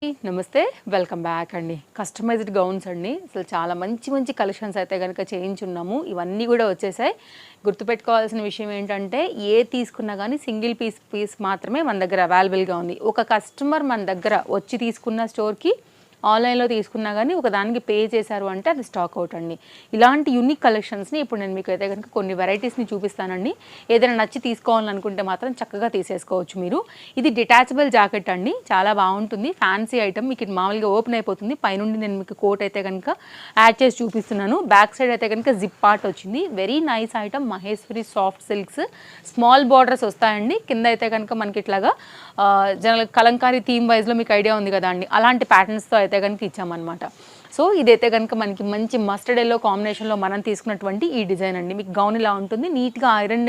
నమస్తే, welcome back అండి. Customized gowns అండి. అసలు చాలా మంచి మంచి కలెక్షన్స్ అయితే కనుక చేయించున్నాము. ఇవన్నీ కూడా వచ్చేసాయి. గుర్తుపెట్టుకోవాల్సిన విషయం ఏంటంటే తీసుకున్నా కానీ సింగిల్ పీస్ మాత్రమే మన దగ్గర అవైలబుల్గా ఉంది. ఒక కస్టమర్ మన దగ్గర వచ్చి తీసుకున్న స్టోర్కి ఆన్లైన్లో తీసుకున్నా కానీ ఒక దానికి పే చేశారు అంటే అది స్టాక్ అవుట్ అండి. ఇలాంటి యూనిక్ కలెక్షన్స్ని ఇప్పుడు నేను మీకు అయితే కనుక కొన్ని వెరైటీస్ని చూపిస్తానండి. ఏదైనా నచ్చి తీసుకోవాలనుకుంటే మాత్రం చక్కగా తీసేసుకోవచ్చు మీరు. ఇది డిటాచబుల్ జాకెట్ అండి, చాలా బాగుంటుంది. Fancy item. మీకు ఇది మామూలుగా ఓపెన్ అయిపోతుంది. పైనుండి నేను మీకు కోట్ అయితే కనుక యాడ్ చేసి చూపిస్తున్నాను. బ్యాక్ సైడ్ అయితే కనుక జిప్ పార్ట్ వచ్చింది. Very nice item. Maheshwari soft silks, small borders వస్తాయండి. కింద అయితే కనుక మనకి ఇట్లాగా జనరల్ కలంకారీ థీమ్ వైజ్లో మీకు ఐడియా ఉంది కదా అండి, అలాంటి ప్యాటర్న్స్తో అయితే కనుక ఇచ్చామన్నమాట. సో ఇదైతే కనుక మనకి మంచి మస్టర్డ్ ఎల్లో కాంబినేషన్లో మనం తీసుకున్నటువంటి ఈ డిజైన్ అండి. మీకు గౌన్ ఇలా ఉంటుంది. నీట్గా ఐరన్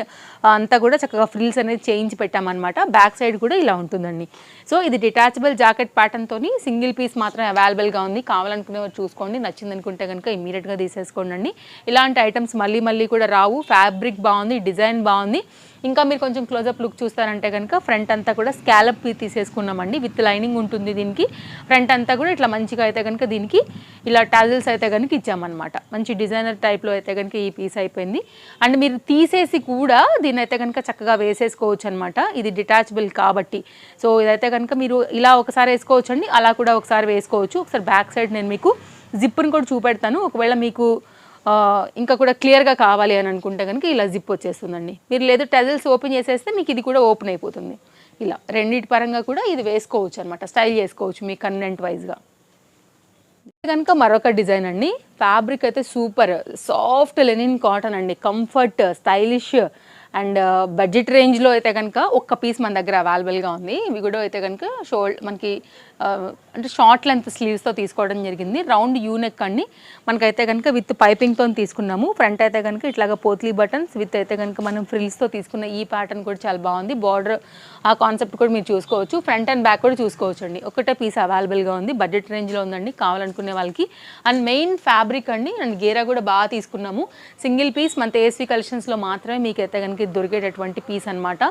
అంతా కూడా చక్కగా ఫ్రిల్స్ అనేది చేయించి పెట్టామన్నమాట. బ్యాక్ సైడ్ కూడా ఇలా ఉంటుందండి. సో ఇది డిటాచబుల్ జాకెట్ ప్యాటర్న్తో సింగిల్ పీస్ మాత్రం అవైలబుల్గా ఉంది. కావాలనుకునేవారు చూసుకోండి. నచ్చింది అనుకుంటే కనుక ఇమీడియట్గా తీసేసుకోండి. ఇలాంటి ఐటమ్స్ మళ్ళీ మళ్ళీ కూడా రావు. ఫ్యాబ్రిక్ బాగుంది, డిజైన్ బాగుంది. ఇంకా మీరు కొంచెం క్లోజప్ లుక్ చూస్తారంటే కనుక ఫ్రంట్ అంతా కూడా స్కాలప్ తీసేసుకున్నామండి. విత్ లైనింగ్ ఉంటుంది దీనికి. ఫ్రంట్ అంతా కూడా ఇట్లా మంచిగా అయితే కనుక దీనికి ఇలా టాజిల్స్ అయితే కనుక ఇచ్చామన్నమాట. మంచి డిజైనర్ టైప్లో అయితే కనుక ఈ పీస్ అయిపోయింది. అండ్ మీరు తీసేసి కూడా దీని అయితే కనుక చక్కగా వేసేసుకోవచ్చు అనమాట. ఇది డిటాచబుల్ కాబట్టి. సో ఇదైతే కనుక మీరు ఇలా ఒకసారి వేసుకోవచ్చు అండి, అలా కూడా ఒకసారి వేసుకోవచ్చు. ఒకసారి బ్యాక్ సైడ్ నేను మీకు జిప్ని కూడా చూపెడతాను. ఒకవేళ మీకు ఇంకా కూడా క్లియర్గా కావాలి అని అనుకుంటే కనుక ఇలా జిప్ వచ్చేస్తుందండి. మీరు లేదు టజిల్స్ ఓపెన్ చేసేస్తే మీకు ఇది కూడా ఓపెన్ అయిపోతుంది. ఇలా రెండింటి పరంగా కూడా ఇది వేసుకోవచ్చు అనమాట. స్టైల్ చేసుకోవచ్చు మీ కన్వెంట్ వైజ్గా. కనుక మరొక డిజైన్ అండి. ఫ్యాబ్రిక్ అయితే సూపర్ సాఫ్ట్ లెనిన్ కాటన్ అండి. కంఫర్ట్, స్టైలిష్ అండ్ బడ్జెట్ రేంజ్లో అయితే కనుక ఒక్క పీస్ మన దగ్గర అవైలబుల్గా ఉంది. ఇవి కూడా అయితే కనుక మనకి అంటే షార్ట్ లెంత్ స్లీవ్స్తో తీసుకోవడం జరిగింది. రౌండ్ యూనెక్ అండి. మనకైతే కనుక విత్ పైపింగ్తో తీసుకున్నాము. ఫ్రంట్ అయితే కనుక ఇట్లాగా పోత్లీ బటన్స్ విత్ అయితే కనుక మనం ఫ్రిల్స్తో తీసుకున్న ఈ ప్యాటర్న్ కూడా చాలా బాగుంది. బార్డర్ ఆ కాన్సెప్ట్ కూడా మీరు చూసుకోవచ్చు. ఫ్రంట్ అండ్ బ్యాక్ కూడా చూసుకోవచ్చు అండి. ఒకటే పీస్ అవైలబుల్గా ఉంది. బడ్జెట్ రేంజ్లో ఉందండి కావాలనుకునే వాళ్ళకి. అండ్ మెయిన్ ఫ్యాబ్రిక్ అండి. అండ్ గేరా కూడా బాగా తీసుకున్నాము. సింగిల్ పీస్ మన ఏఎస్వి కలెక్షన్స్లో మాత్రమే మీకు అయితే కనుక దొరికేటటువంటి పీస్ అనమాట.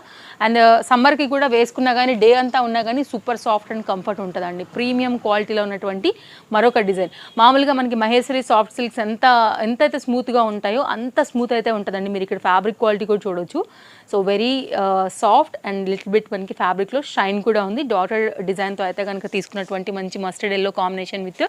అండ్ సమ్మర్కి కూడా వేసుకున్నా కానీ డే అంతా ఉన్నా కానీ సూపర్ సాఫ్ట్ అండ్ కంఫర్ట్ ఉంటుందండి. ప్రీమియం క్వాలిటీలో ఉన్నటువంటి మరొక డిజైన్. మామూలుగా మనకి మహేశ్వరి సాఫ్ట్ సిల్క్స్ ఎంతైతే స్మూత్గా ఉంటాయో అంత స్మూత్ అయితే ఉంటుందండి. మీరు ఇక్కడ ఫ్యాబ్రిక్ క్వాలిటీ కూడా చూడొచ్చు. So very soft and little bit మనకి ఫ్యాబ్రిక్లో షైన్ కూడా ఉంది. డాటెడ్ డిజైన్తో అయితే కనుక తీసుకున్నటువంటి మంచి mustard yellow combination with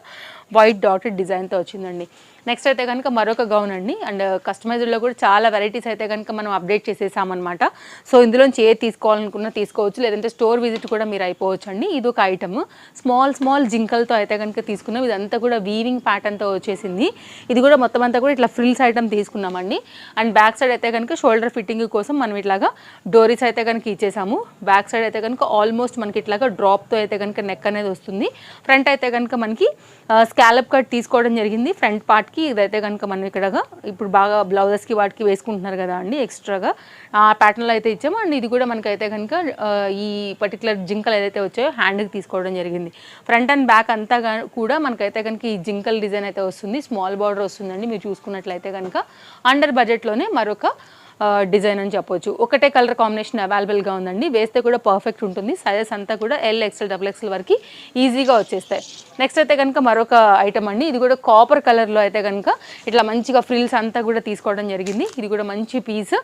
white dotted డిజైన్తో వచ్చిందండి. నెక్స్ట్ అయితే కనుక మరొక గౌన్ అండి. అండ్ కస్టమైజ్డ్లో కూడా చాలా వెరైటీస్ అయితే కనుక మనం అప్డేట్ చేసేసామన్నమాట. సో ఇందులోంచి తీసుకోవాలనుకున్నా తీసుకోవచ్చు, లేదంటే స్టోర్ విజిట్ కూడా మీరు అయిపోవచ్చు అండి. ఇది ఒక ఐటమ్ స్మాల్ జింకల్తో అయితే కనుక తీసుకున్నాం. ఇదంతా కూడా వీవింగ్ ప్యాటర్న్తో వచ్చేసింది. ఇది కూడా మొత్తం అంతా కూడా ఇట్లా ఫ్రిల్స్ ఐటమ్ తీసుకున్నామండి. అండ్ బ్యాక్ సైడ్ అయితే కనుక షోల్డర్ ఫిట్టింగ్ కోసం మనం ఇట్లాగా డోరీస్ అయితే కనుక ఇచ్చేసాము. బ్యాక్ సైడ్ అయితే కనుక ఆల్మోస్ట్ మనకి ఇట్లాగా డ్రాప్తో అయితే కనుక నెక్ అనేది వస్తుంది. ఫ్రంట్ అయితే కనుక మనకి స్కాలప్ కట్ తీసుకోవడం జరిగింది. ఫ్రంట్ పార్ట్కి ఇదైతే కనుక మనం ఇక్కడగా ఇప్పుడు బాగా బ్లౌజెస్కి వాటికి వేసుకుంటున్నారు కదా అండి, ఎక్స్ట్రాగా ఆ ప్యాటర్న్లో అయితే ఇచ్చాము. అండ్ ఇది కూడా మనకైతే కనుక ఈ పర్టికులర్ జింకల్ ఏదైతే వచ్చాయో హ్యాండ్కి తీసుకోవడం జరిగింది. ఫ్రంట్ అండ్ బ్యాక్ అంతా కూడా మనకైతే కనుక ఈ జింకల్ డిజైన్ అయితే వస్తుంది. స్మాల్ బార్డర్ వస్తుందండి. మీరు చూసుకున్నట్లయితే కనుక అండర్ బడ్జెట్లోనే మరొక డిజైన్ అని చెప్పొచ్చు. ఒకటే కలర్ కాంబినేషన్ అవైలబుల్గా ఉందండి. వేస్తే కూడా పర్ఫెక్ట్ ఉంటుంది. సైజెస్ అంతా కూడా ఎల్, ఎక్స్ఎల్, డబుల్ ఎక్స్ఎల్ వరకు ఈజీగా వచ్చేస్తాయి. నెక్స్ట్ అయితే కనుక మరొక ఐటమ్ అండి. ఇది కూడా కాపర్ కలర్లో అయితే కనుక ఇట్లా మంచిగా ఫ్రిల్స్ అంతా కూడా తీసుకోవడం జరిగింది. ఇది కూడా మంచి పీస్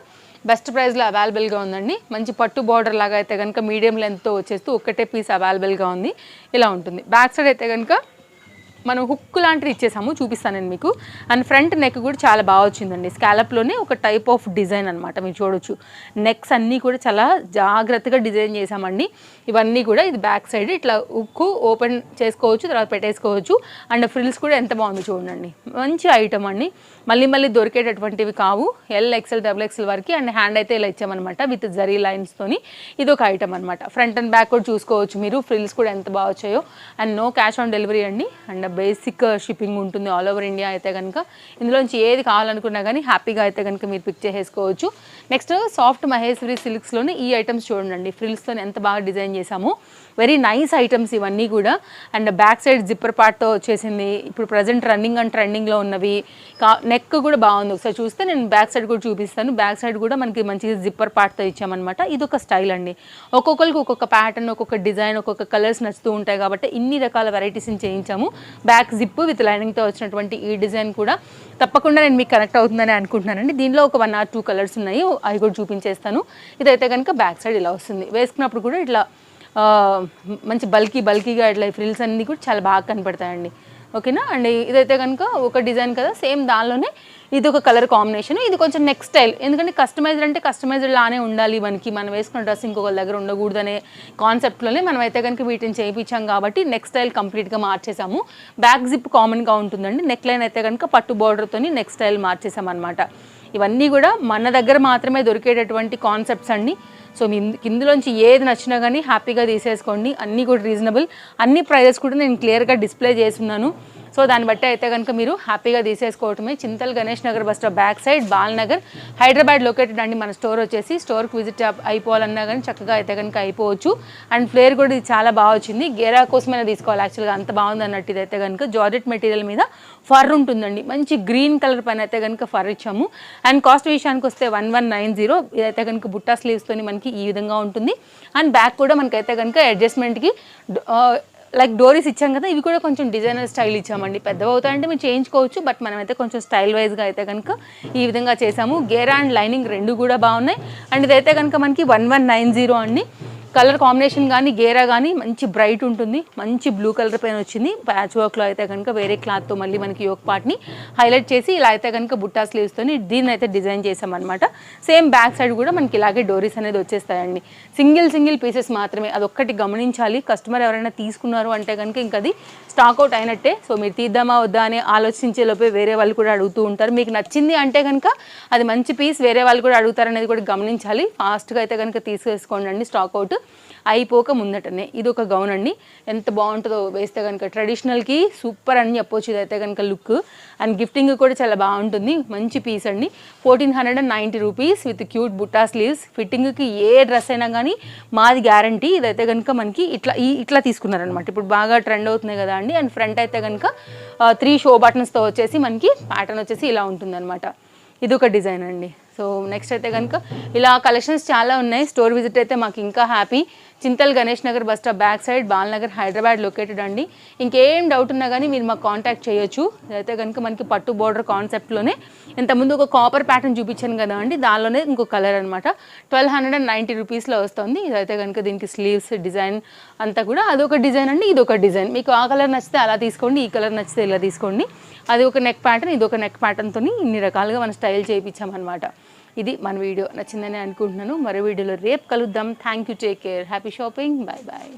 బెస్ట్ ప్రైస్లో అవైలబుల్గా ఉందండి. మంచి పట్టు బార్డర్ లాగా అయితే కనుక మీడియం లెంత్తో వచ్చేస్తూ ఒక్కటే పీస్ అవైలబుల్గా ఉంది. ఇలా ఉంటుంది. బ్యాక్ సైడ్ అయితే కనుక మనం హుక్ లాంటిది ఇచ్చేసాము, చూపిస్తాను నేను మీకు. అండ్ ఫ్రంట్ నెక్ కూడా చాలా బాగా వచ్చిందండి. స్కాలప్లోనే ఒక టైప్ ఆఫ్ డిజైన్ అనమాట. మీరు చూడొచ్చు నెక్స్ అన్నీ కూడా చాలా జాగ్రత్తగా డిజైన్ చేసామండి. ఇవన్నీ కూడా ఇది బ్యాక్ సైడ్ ఇట్లా హుక్ ఓపెన్ చేసుకోవచ్చు, తర్వాత పెట్టేసుకోవచ్చు. అండ్ ఫ్రిల్స్ కూడా ఎంత బాగుంది చూడండి. మంచి ఐటమ్ అండి. మళ్ళీ దొరికేటటువంటివి కావు. ఎల్, ఎక్స్ఎల్, డబుల్ ఎక్స్ఎల్ వరకు. అండ్ హ్యాండ్ అయితే ఇలా ఇచ్చామన్నమాట విత్ జరీ లైన్స్తోని. ఇది ఒక ఐటమ్ అనమాట. ఫ్రంట్ అండ్ బ్యాక్ కూడా చూసుకోవచ్చు మీరు. ఫ్రిల్స్ కూడా ఎంత బాగా వచ్చాయో. And no cash on delivery అండి. అండ్ బేసిక్ షిప్పింగ్ ఉంటుంది ఆల్ ఓవర్ ఇండియా. అయితే కనుక ఇందులోంచి ఏది కావాలనుకున్నా కానీ హ్యాపీగా అయితే కనుక మీరు పిక్ చేసుకోవచ్చు. నెక్స్ట్ సాఫ్ట్ మహేశ్వరి సిల్క్స్లోనే ఈ ఐటమ్స్ చూడండి. ఫ్రిల్స్తో ఎంత బాగా డిజైన్ చేసాము. వెరీ నైస్ ఐటమ్స్ ఇవన్నీ కూడా. అండ్ బ్యాక్ సైడ్ జిప్పర్ పార్ట్తో వచ్చేసింది. ఇప్పుడు ప్రజెంట్ రన్నింగ్ అండ్ ట్రెండింగ్లో ఉన్నవి. నెక్ కూడా బాగుంది, ఒకసారి చూస్తే నేను బ్యాక్ సైడ్ కూడా చూపిస్తాను. బ్యాక్ సైడ్ కూడా మనకి మంచి జిప్పర్ పార్ట్తో ఇచ్చామన్నమాట. ఇది ఒక స్టైల్ అండి. ఒక్కొక్కరికి ఒక్కొక్క ప్యాటర్న్, ఒక్కొక్క డిజైన్, ఒక్కొక్క కలర్స్ నచ్చుతూ ఉంటాయి కాబట్టి ఇన్ని రకాల వెరైటీస్ని చేయించాము. బ్యాక్ జిప్ విత్ లైనింగ్తో వచ్చినటువంటి ఈ డిజైన్ కూడా తప్పకుండా నేను మీకు కనెక్ట్ అవుతుందని అనుకుంటున్నానండి. దీనిలో ఒక 1 or 2 కలర్స్ ఉన్నాయి, అవి కూడా చూపించేస్తాను. ఇదైతే కనుక బ్యాక్ సైడ్ ఇలా వస్తుంది. వేసుకున్నప్పుడు కూడా ఇట్లా మంచి బల్కీగా ఇట్లా ఫ్రిల్స్ అన్నీ కూడా చాలా బాగా కనపడతాయండి. ఓకేనా అండి. ఇదైతే కనుక ఒక డిజైన్ కదా, సేమ్ దానిలోనే ఇది ఒక కలర్ కాంబినేషన్. ఇది కొంచెం నెక్ స్టైల్, ఎందుకంటే కస్టమైజ్డ్ అంటే కస్టమైజ్డ్ లానే ఉండాలి, మనకి మనం వేసుకున్న డ్రెస్ ఇంకొకరి దగ్గర ఉండకూడదనే కాన్సెప్ట్లోనే మనం అయితే కనుక వీటిని చేయించాం కాబట్టి నెక్ స్టైల్ కంప్లీట్గా మార్చేసాము. బ్యాక్ జిప్ కామన్గా ఉంటుందండి. నెక్ లైన్ అయితే కనుక పట్టు బార్డర్తో నెక్ స్టైల్ మార్చేసాం అనమాట. ఇవన్నీ కూడా మన దగ్గర మాత్రమే దొరికేటటువంటి కాన్సెప్ట్స్ అండి. సో ఇందులోంచి ఏది నచ్చినా కానీ హ్యాపీగా తీసేసుకోండి. అన్నీ కూడా రీజనబుల్, అన్ని ప్రైజెస్ కూడా నేను క్లియర్గా డిస్ప్లే చేస్తున్నాను. సో దాన్ని బట్టి అయితే కనుక మీరు హ్యాపీగా తీసేసుకోవటమే. Chintal Ganesh Nagar bus stop back side, Balnagar, Hyderabad located అండి మన స్టోర్ వచ్చేసి. స్టోర్కి విజిట్ అయిపోవాలన్నా కానీ చక్కగా అయితే కనుక అయిపోవచ్చు. అండ్ ఫ్లేర్ కూడా ఇది చాలా బాగా వచ్చింది. గేరా కోసమైనా తీసుకోవాలి యాక్చువల్గా, అంత బాగుంది అన్నట్టు. ఇదైతే కనుక జార్జెట్ మెటీరియల్ మీద ఫర్ ఉంటుందండి, మంచి గ్రీన్ కలర్ పైన అయితే కనుక ఫర్ ఇచ్చాము. అండ్ కాస్ట్ విషయానికి వస్తే 1190. ఇదైతే కనుక బుట్టా స్లీవ్స్తో మనకి ఈ విధంగా ఉంటుంది. అండ్ బ్యాక్ కూడా మనకైతే కనుక అడ్జస్ట్మెంట్కి లైక్ డోరీస్ ఇచ్చాం కదా, ఇవి కూడా కొంచెం డిజైనర్ స్టైల్ ఇచ్చామండి. పెద్దవి అవుతాయంటే మీరు చేయించుకోవచ్చు, బట్ మనమైతే కొంచెం స్టైల్ వైజ్గా అయితే కనుక ఈ విధంగా చేసాము. గేరా అండ్ లైనింగ్ రెండు కూడా బాగున్నాయి. అండ్ ఇదైతే కనుక మనకి 1190 అండి. కలర్ కాంబినేషన్ కానీ గేరా కానీ మంచి బ్రైట్ ఉంటుంది, మంచి బ్లూ కలర్ పైన వచ్చింది. ప్యాచ్ వర్క్లో అయితే కనుక వేరే క్లాత్తో మళ్ళీ మనకి యోక్ పార్ట్ని హైలైట్ చేసి ఇలా అయితే కనుక బుట్టా స్లీవ్స్తోని దీన్ని అయితే డిజైన్ చేసామన్నమాట. సేమ్ బ్యాక్ సైడ్ కూడా మనకి ఇలాగే డోరీస్ అనేది వచ్చేస్తాయండి. సింగిల్ పీసెస్ మాత్రమే, అదొక్కటి గమనించాలి. కస్టమర్ ఎవరైనా తీసుకున్నారు అంటే కనుక ఇంక అది స్టాక్అవుట్ అయినట్టే. సో మీరు తీద్దామా వద్దా అని ఆలోచించే లోపే వేరే వాళ్ళు కూడా అడుగుతూ ఉంటారు. మీకు నచ్చింది అంటే కనుక అది మంచి పీస్, వేరే వాళ్ళు కూడా అడుగుతారు అనేది కూడా గమనించాలి. ఫాస్ట్గా అయితే కనుక తీసేసుకోండి అండి, స్టాక్అవుట్ అయిపోక ముందటనే. ఇది ఒక గౌన్ అండి, ఎంత బాగుంటుందో వేస్తే కనుక. ట్రెడిషనల్కి సూపర్ అని చెప్పొచ్చు ఇదైతే కనుక లుక్. అండ్ గిఫ్టింగ్ కూడా చాలా బాగుంటుంది. మంచి పీస్ అండి. 1490 రూపీస్ విత్ క్యూట్ బుట్టా స్లీవ్స్. ఫిట్టింగ్కి ఏ డ్రెస్ అయినా కానీ మాది గ్యారంటీ. ఇదైతే కనుక మనకి ఇట్లా తీసుకున్నారనమాట. ఇప్పుడు బాగా ట్రెండ్ అవుతున్నాయి కదా అండి. అండ్ ఫ్రంట్ అయితే కనుక 3 షో బటన్స్తో వచ్చేసి మనకి ప్యాటర్న్ వచ్చేసి ఇలా ఉంటుందన్నమాట. ఇది ఒక డిజైన్ అండి. సో నెక్స్ట్ అయితే కనుక ఇలా కలెక్షన్స్ చాలా ఉన్నాయి. స్టోర్ విజిట్ అయితే మాకు ఇంకా happy. Chintal Ganesh Nagar bus stop back side, Balnagar, Hyderabad located అండి. ఇంకేం డౌట్ ఉన్నా కానీ మీరు మాకు కాంటాక్ట్ చేయొచ్చు. అయితే కనుక మనకి పట్టు బోర్డర్ కాన్సెప్ట్లోనే ఇంతకుముందు ఒక కాపర్ ప్యాటర్న్ చూపించాను కదా అండి, దానిలోనే ఇంకో కలర్ అనమాట. 1290 రూపీస్లో వస్తుంది. ఇదైతే కనుక దీనికి స్లీవ్స్ డిజైన్ అంతా కూడా అదొక డిజైన్ అండి, ఇదొక డిజైన్. మీకు ఆ కలర్ నచ్చితే అలా తీసుకోండి, ఈ కలర్ నచ్చితే ఇలా తీసుకోండి. అది ఒక నెక్ ప్యాటర్న్, ఇది ఒక నెక్ ప్యాటర్న్తో ఇన్ని రకాలుగా మనం స్టైల్ చేయించామన్నమాట. ఇది మన వీడియో నచ్చిందని అనుకుంటున్నాను. మరో వీడియోలో రేపు కలుద్దాం. Thank you, take care, happy shopping, bye bye.